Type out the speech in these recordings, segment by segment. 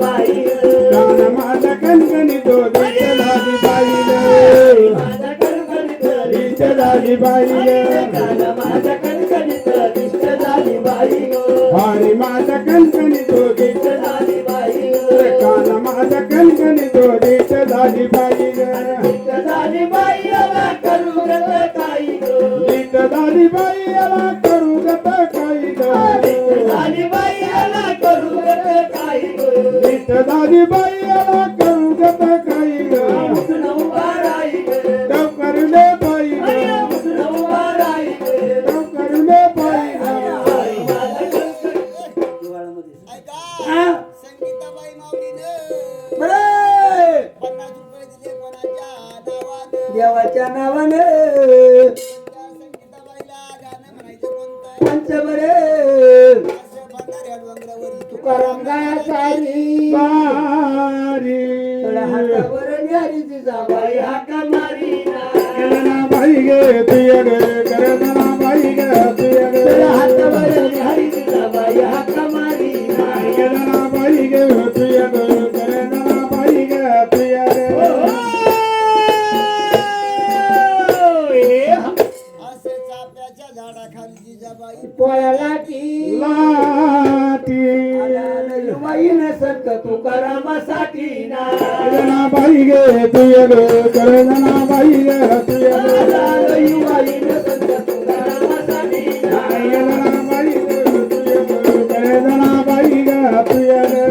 बाई कान माझा कणकणी तो दिष्ट झाली बाई माझा कणकणीत दिष्ट झाली बाई कान माझा कणकणीत दिष्ट झाली बाई हरी माझा कणकणी तो दिष्ट झाली बाई कान माझा कणकणी तो दिष्ट झाली बाई दिष्ट झाली बाई आला करू गत काही दिष्ट झाली बाई याला करू गत काही दिष्ट झाली बाई आला करू गत काही दिष्ट झाली बाई याला करू गत काही उठून उभा राही देव करुले बाई उठून उभा राही देव करुले बाई ऐका संगीताबाई माऊलीनं बरे 50 रुपये दिले कोणाच्या नावानं देवाच्या नावाने त्या संगीताबाईला गाणं म्हणायचं कोणतं पंच बरे असं भंडाऱ्या डोंगरावरी तुकाराम गाया सारी बारी हातावर न्यारी जिजाबाई हाका मारी करना बाई गे तुय गे करना बाई गे तुय गे हातावर न्यारी जिजाबाई हाका मारी करना बाई गे तुय गे करना बाई गे तुय गे असे चाफ्याच्या झाडाखाली जिजाबाई पोळ्याला की लाटी युवाईन संत तुकारामासाठी ना करना बाई गे तुय गे करना बाई गे तुय गे युवाईन संत तुकारामासाठी ना करना बाई गे तुय गे करना बाई गे तुय गे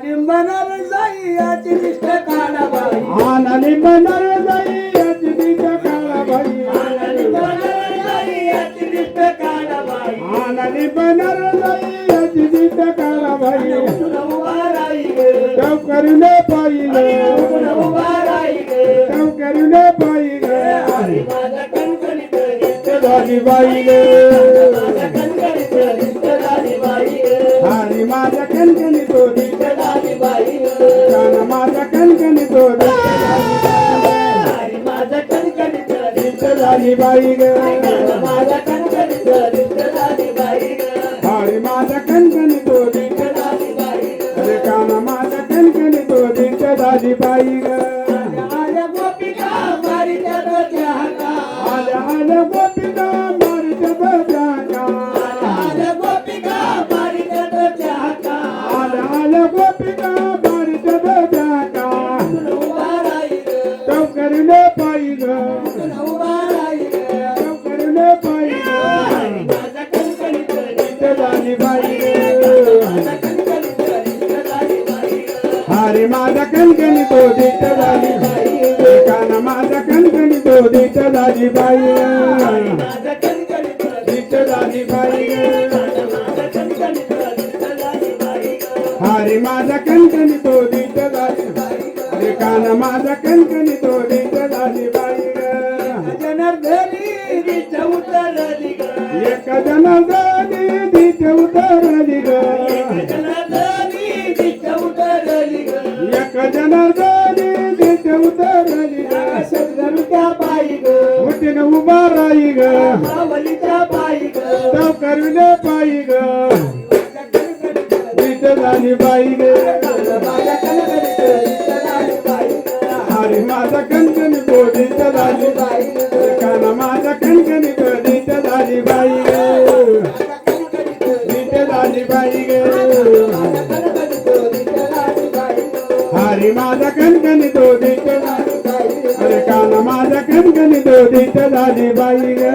लिंबनार जाई याची निष्ठ काढा बाई आनंदी बनर जाई याची दिशा काळा बाई लिंबनार जाई याची निष्ठ काढा बाई आनंदी बनर जाई याची दिशा काळा बाई उठून उभा राही गे देव करुले बाई उठून उभा राही गे देव करुले बाई हरी माझा कणकणीत निष्ठ झाली बाई माझा कणकणीत निष्ठ झाली बाई हरी माझ्या कणकणी तो दिशा निष्ठ झाली बाई कान माझ्या कणकणी तो दिशा हरी माझा कणकणीत निष्ठ झाली बाई माझा कणकणीत निष्ठ झाली बाई हरी माझ्या कणकणी तो दिशा झाली बाई अरे कान माझ्या कणकणी तो दिशा झाली बाई माझ्या गोपिका मारी त्या हाका आल्या आल्या गोपिका मारीच्या बजाका आल्या गोपिका मारी त्या हाका आल्या आल्या गोपिका मारीच्या बजाका उभा राही देव करुले बाई उभा राही देव करुले बाई माझा कणकणीत दिशा झाली बाई माझा कणकणीत निष्ठ झाली बाई हरी माझ्या कणकणी तो दिशा झाली कान माझ्या कणकणी तो दिशा झाली बाई माझा कणकणीत दिशा झाली बाई माझा कणकणीत निष्ठ झाली बाई हरी माझ्या कणकणी तो दिशा झाली अरे कान माझ्या कणकणी तो दिशा झाली बाई जनार्दनी दिशा उतरली ग एक जन झाली दिशा उतरली ग जनार्दनी दिशा उतरली ग एक जन झाली दिशा उतरली ग सद्गुरूच्या पायी ग उठीन उभा राही ग मावलीच्या पायी ग देव करुले बाई ग दिशा झाली बाई ग माझ्या कणकणीत निष्ठ झाली बाई हरी माझा कणकणी तो दिशा झाली बाई कान माझा कणकणी तो दिशा झाली बाई ग दिशा झाली बाई ग हरी माझा कणकणी तो दिशा झाली अरे कान माझा कणकणी तो दिशा झाली बाई ग